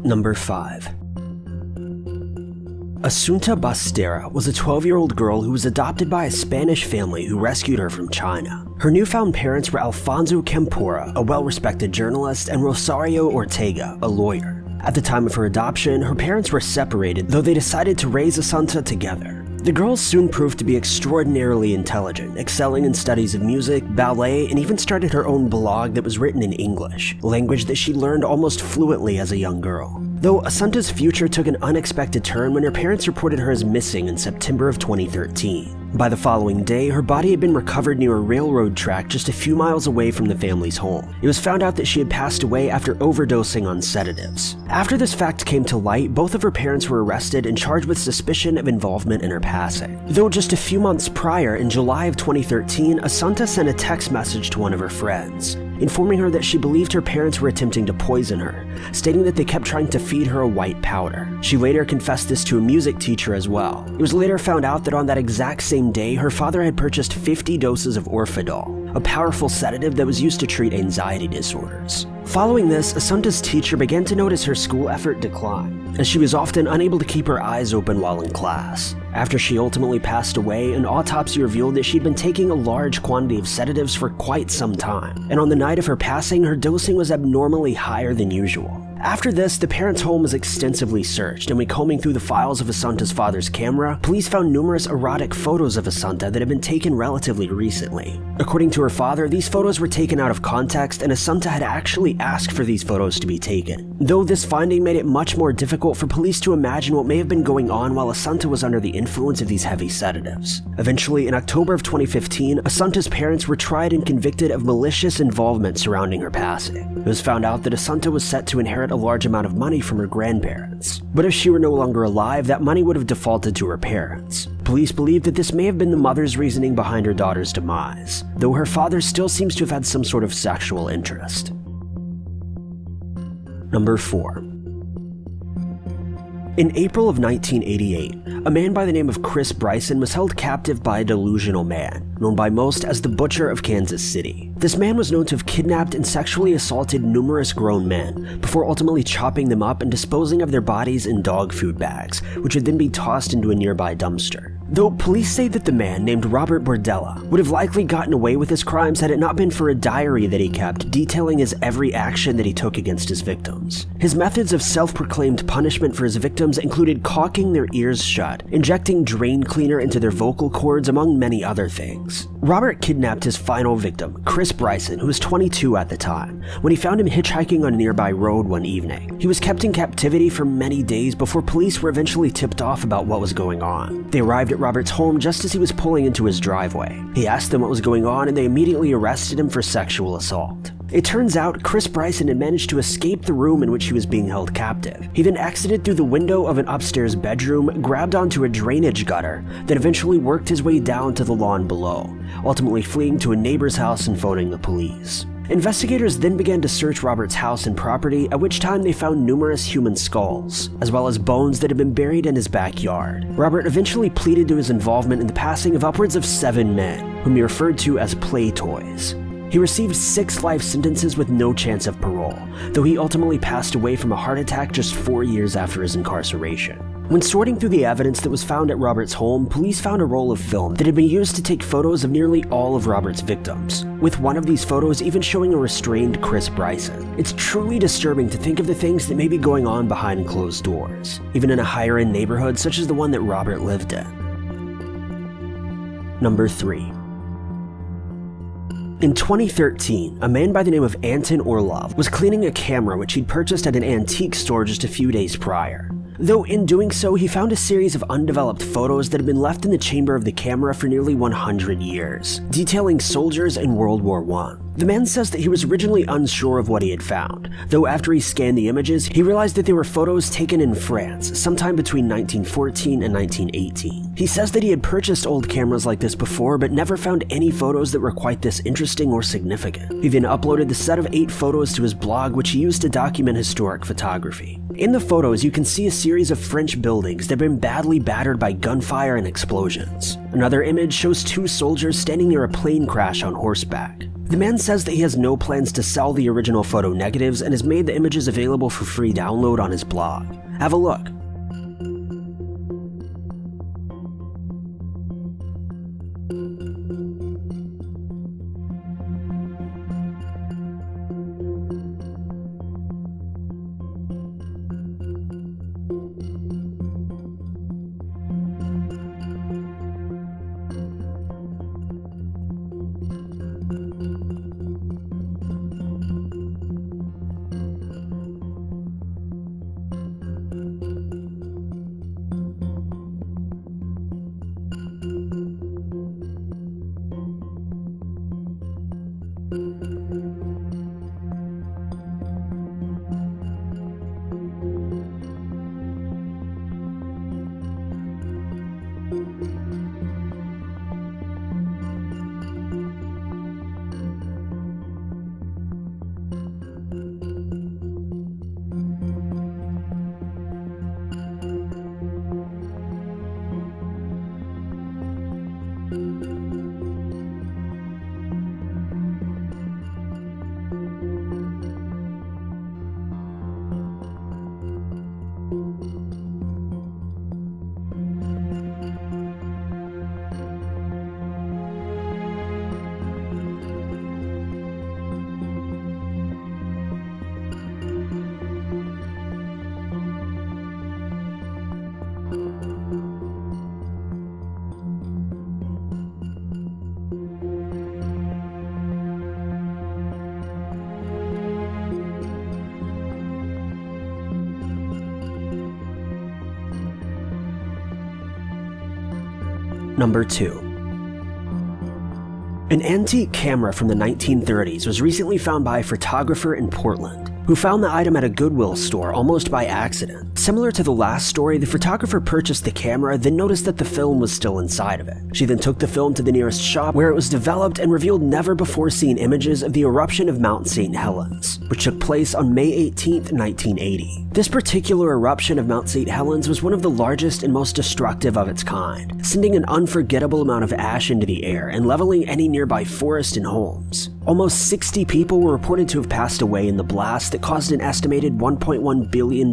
Number 5. Assunta Ortega was a 12-year-old girl who was adopted by a Spanish family who rescued her from China. Her newfound parents were Alfonso Campora, a well-respected journalist, and Rosario Ortega, a lawyer. At the time of her adoption, her parents were separated, though they decided to raise Assunta together. The girl soon proved to be extraordinarily intelligent, excelling in studies of music, ballet, and even started her own blog that was written in English, a language that she learned almost fluently as a young girl. Though Assunta's future took an unexpected turn when her parents reported her as missing in September of 2013. By the following day, her body had been recovered near a railroad track just a few miles away from the family's home. It was found out that she had passed away after overdosing on sedatives. After this fact came to light, both of her parents were arrested and charged with suspicion of involvement in her passing. Though just a few months prior, in July of 2013, Assunta sent a text message to one of her friends, informing her that she believed her parents were attempting to poison her, stating that they kept trying to feed her a white powder. She later confessed this to a music teacher as well. It was later found out that on that exact same day, her father had purchased 50 doses of Orfadol, a powerful sedative that was used to treat anxiety disorders. Following this, Assunta's teacher began to notice her school effort decline, as she was often unable to keep her eyes open while in class. After she ultimately passed away, an autopsy revealed that she'd been taking a large quantity of sedatives for quite some time, and on the night of her passing, her dosing was abnormally higher than usual. After this, the parents' home was extensively searched, and when combing through the files of Assunta's father's camera, police found numerous erotic photos of Assunta that had been taken relatively recently. According to her father, these photos were taken out of context, and Assunta had actually asked for these photos to be taken. Though this finding made it much more difficult for police to imagine what may have been going on while Assunta was under the influence of these heavy sedatives. Eventually, in October of 2015, Assunta's parents were tried and convicted of malicious involvement surrounding her passing. It was found out that Assunta was set to inherit a large amount of money from her grandparents, but if she were no longer alive, that money would have defaulted to her parents. Police believe that this may have been the mother's reasoning behind her daughter's demise, though her father still seems to have had some sort of sexual interest. Number 4. In April of 1988, a man by the name of Bryson was held captive by a delusional man, known by most as the Butcher of Kansas City. This man was known to have kidnapped and sexually assaulted numerous grown men, before ultimately chopping them up and disposing of their bodies in dog food bags, which would then be tossed into a nearby dumpster. Though police say that the man, named Robert Bordella, would have likely gotten away with his crimes had it not been for a diary that he kept detailing his every action that he took against his victims. His methods of self-proclaimed punishment for his victims included caulking their ears shut, injecting drain cleaner into their vocal cords, among many other things. Robert kidnapped his final victim, Bryson, who was 22 at the time, when he found him hitchhiking on a nearby road one evening. He was kept in captivity for many days before police were eventually tipped off about what was going on. They arrived at Robert's home just as he was pulling into his driveway. He asked them what was going on, and they immediately arrested him for sexual assault. It turns out Bryson had managed to escape the room in which he was being held captive. He then exited through the window of an upstairs bedroom, grabbed onto a drainage gutter, then eventually worked his way down to the lawn below, ultimately fleeing to a neighbor's house and phoning the police. Investigators then began to search Robert's house and property, at which time they found numerous human skulls, as well as bones that had been buried in his backyard. Robert eventually pleaded to his involvement in the passing of upwards of 7 men, whom he referred to as play toys. He received 6 life sentences with no chance of parole, though he ultimately passed away from a heart attack just 4 years after his incarceration. When sorting through the evidence that was found at Robert's home, police found a roll of film that had been used to take photos of nearly all of Robert's victims, with one of these photos even showing a restrained Bryson. It's truly disturbing to think of the things that may be going on behind closed doors, even in a higher-end neighborhood such as the one that Robert lived in. Number 3. In 2013, a man by the name of Anton Orlov was cleaning a camera which he'd purchased at an antique store just a few days prior. Though in doing so, he found a series of undeveloped photos that had been left in the chamber of the camera for nearly 100 years, detailing soldiers in World War I. The man says that he was originally unsure of what he had found, though after he scanned the images, he realized that they were photos taken in France sometime between 1914 and 1918. He says that he had purchased old cameras like this before, but never found any photos that were quite this interesting or significant. He then uploaded the set of 8 photos to his blog, which he used to document historic photography. In the photos, you can see a series of French buildings that have been badly battered by gunfire and explosions. Another image shows 2 soldiers standing near a plane crash on horseback. The man says that he has no plans to sell the original photo negatives and has made the images available for free download on his blog. Have a look. Number 2. An antique camera from the 1930s was recently found by a photographer in Portland, who found the item at a Goodwill store almost by accident. Similar to the last story, the photographer purchased the camera, then noticed that the film was still inside of it. She then took the film to the nearest shop where it was developed and revealed never-before-seen images of the eruption of Mount St Helens, which took place on May 18, 1980. This particular eruption of Mount St Helens was one of the largest and most destructive of its kind, sending an unforgettable amount of ash into the air and leveling any nearby forest and homes. Almost 60 people were reported to have passed away in the blast that caused an estimated $1.1 billion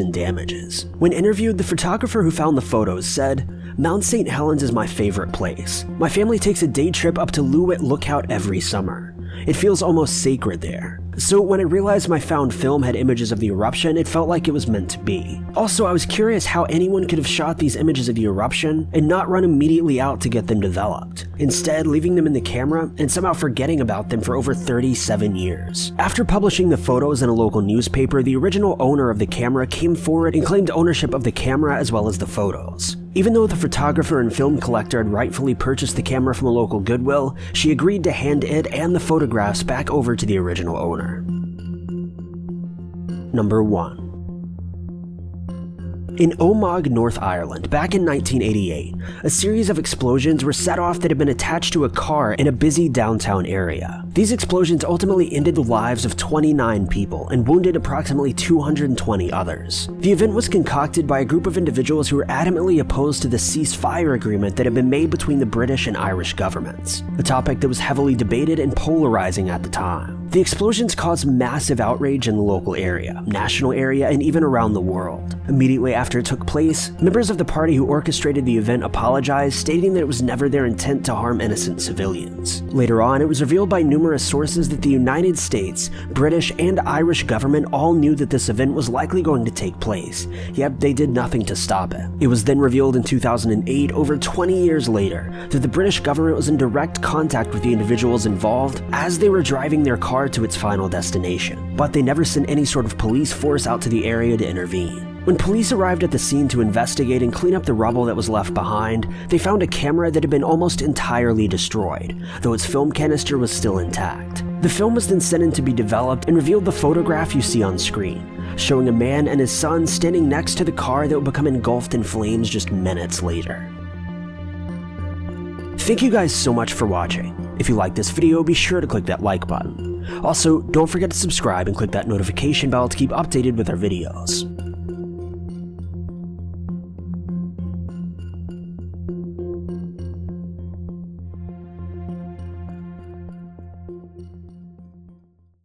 in damages. When interviewed, the photographer who found the photos said, "Mount St Helens is my favorite place. My family takes a day trip up to Lewitt Lookout every summer. It feels almost sacred there. So when I realized my found film had images of the eruption, it felt like it was meant to be. Also, I was curious how anyone could have shot these images of the eruption and not run immediately out to get them developed, instead leaving them in the camera and somehow forgetting about them for over 37 years. After publishing the photos in a local newspaper, the original owner of the camera came forward and claimed ownership of the camera as well as the photos. Even though the photographer and film collector had rightfully purchased the camera from a local Goodwill, she agreed to hand it and the photographs back over to the original owner. Number 1. In Omagh, North Ireland, back in 1988, a series of explosions were set off that had been attached to a car in a busy downtown area. These explosions ultimately ended the lives of 29 people and wounded approximately 220 others. The event was concocted by a group of individuals who were adamantly opposed to the ceasefire agreement that had been made between the British and Irish governments, a topic that was heavily debated and polarizing at the time. The explosions caused massive outrage in the local area, national area, and even around the world. Immediately after it took place, members of the party who orchestrated the event apologized, stating that it was never their intent to harm innocent civilians. Later on, it was revealed by numerous sources that the United States, British, and Irish government all knew that this event was likely going to take place, yet they did nothing to stop it. It was then revealed in 2008, over 20 years later, that the British government was in direct contact with the individuals involved as they were driving their car to its final destination, but they never sent any sort of police force out to the area to intervene. When police arrived at the scene to investigate and clean up the rubble that was left behind, they found a camera that had been almost entirely destroyed, though its film canister was still intact. The film was then sent in to be developed and revealed the photograph you see on screen, showing a man and his son standing next to the car that would become engulfed in flames just minutes later. Thank you guys so much for watching. If you liked this video, be sure to click that like button. Also, don't forget to subscribe and click that notification bell to keep updated with our videos.